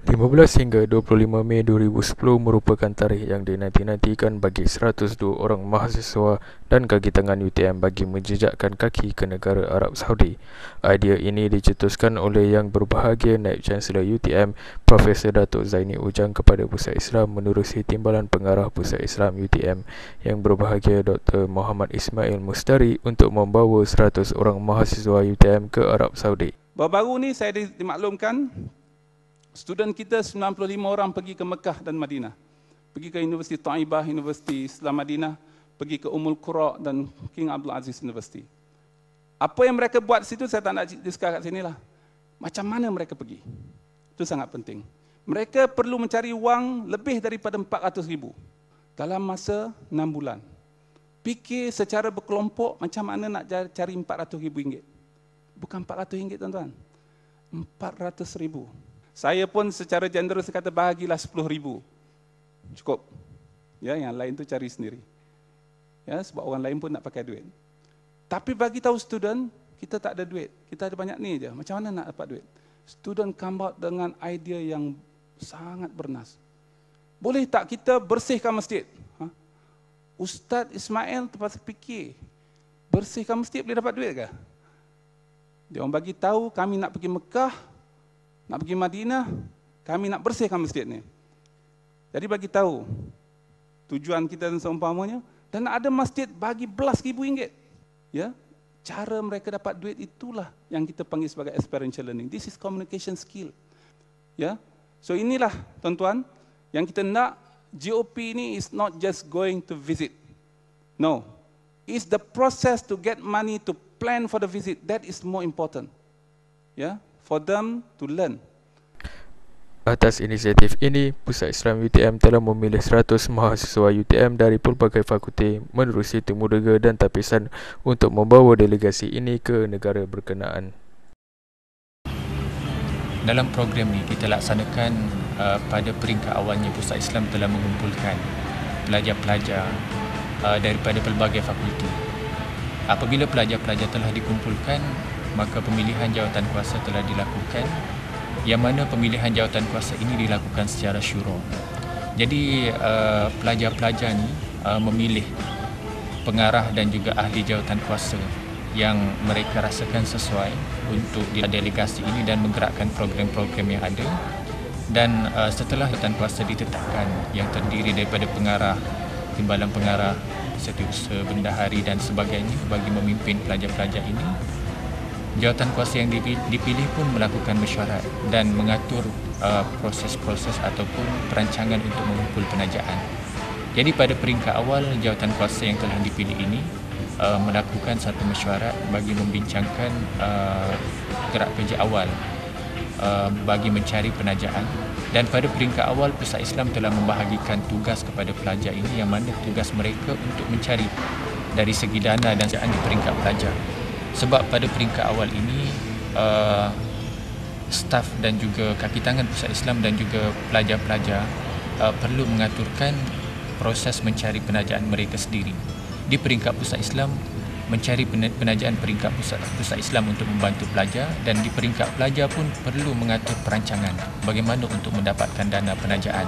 15 hingga 25 Mei 2010 merupakan tarikh yang dinanti-nantikan bagi 102 orang mahasiswa dan kaki tangan UTM bagi menjejakkan kaki ke negara Arab Saudi. Idea ini dicetuskan oleh Yang Berbahagia Naib Chancellor UTM, Profesor Datuk Zaini Ujang kepada Pusat Islam menerusi Timbalan Pengarah Pusat Islam UTM Yang Berbahagia Dr. Muhammad Ismail Mustari untuk membawa 100 orang mahasiswa UTM ke Arab Saudi. Baru-baru ni saya dimaklumkan student kita 95 orang pergi ke Mekah dan Madinah. Pergi ke Universiti Taibah, Universiti Islam Madinah, pergi ke Ummul Qura dan King Abdul Aziz University. Apa yang mereka buat situ saya tak nak discuss kat sinilah. Macam mana mereka pergi? Itu sangat penting. Mereka perlu mencari wang lebih daripada 400,000 dalam masa 6 bulan. Fikir secara berkelompok macam mana nak cari 400,000 ringgit. Bukan 400 ringgit tuan-tuan. 400,000. Saya pun secara generous kata bahagilah 10,000. Cukup. Ya, yang lain tu cari sendiri. Ya, sebab orang lain pun nak pakai duit. Tapi bagi tahu student, kita tak ada duit. Kita ada banyak ni je. Macam mana nak dapat duit? Student come out dengan idea yang sangat bernas. Boleh tak kita bersihkan masjid? Ustaz Ismail terpaksa fikir, bersihkan masjid boleh dapat duit ke? Dia orang bagi tahu kami nak pergi Mekah, nak pergi Madinah, kami nak bersihkan masjid ni. Jadi bagi tahu tujuan kita dan seumpamanya, dan ada masjid bagi belas ribu ringgit. Ya, cara mereka dapat duit itulah yang kita panggil sebagai experiential learning. This is communication skill. Ya, so inilah tuan-tuan yang kita nak. GOP ni is not just going to visit. No, it's the process to get money to plan for the visit. That is more important. Yeah, for them to learn. Atas inisiatif ini, Pusat Islam UTM telah memilih 100 mahasiswa UTM dari pelbagai fakulti menerusi Timur-Tengah dan Tapisan untuk membawa delegasi ini ke negara berkenaan. Dalam program ini kita laksanakan pada peringkat awalnya Pusat Islam telah mengumpulkan pelajar-pelajar daripada pelbagai fakulti. Apabila pelajar-pelajar telah dikumpulkan, maka pemilihan jawatankuasa telah dilakukan, yang mana pemilihan jawatankuasa ini dilakukan secara syura. Jadi pelajar-pelajar ni memilih pengarah dan juga ahli jawatankuasa yang mereka rasakan sesuai untuk delegasi ini dan menggerakkan program-program yang ada. Dan setelah jawatankuasa ditetapkan yang terdiri daripada pengarah, timbalan pengarah, setiausaha, bendahari dan sebagainya bagi memimpin pelajar-pelajar ini, jawatankuasa yang dipilih pun melakukan mesyuarat dan mengatur proses-proses ataupun perancangan untuk mengumpul penajaan. Jadi pada peringkat awal, jawatankuasa yang telah dipilih ini melakukan satu mesyuarat bagi membincangkan gerak kerja awal bagi mencari penajaan. Dan pada peringkat awal, Pusat Islam telah membahagikan tugas kepada pelajar ini, yang mana tugas mereka untuk mencari dari segi dana dan penajaan di peringkat pelajar. Sebab pada peringkat awal ini staf dan juga kaki tangan Pusat Islam dan juga pelajar-pelajar perlu mengaturkan proses mencari penajaan mereka sendiri. Di peringkat Pusat Islam mencari penajaan peringkat pusat Islam untuk membantu pelajar, dan di peringkat pelajar pun perlu mengatur perancangan bagaimana untuk mendapatkan dana penajaan.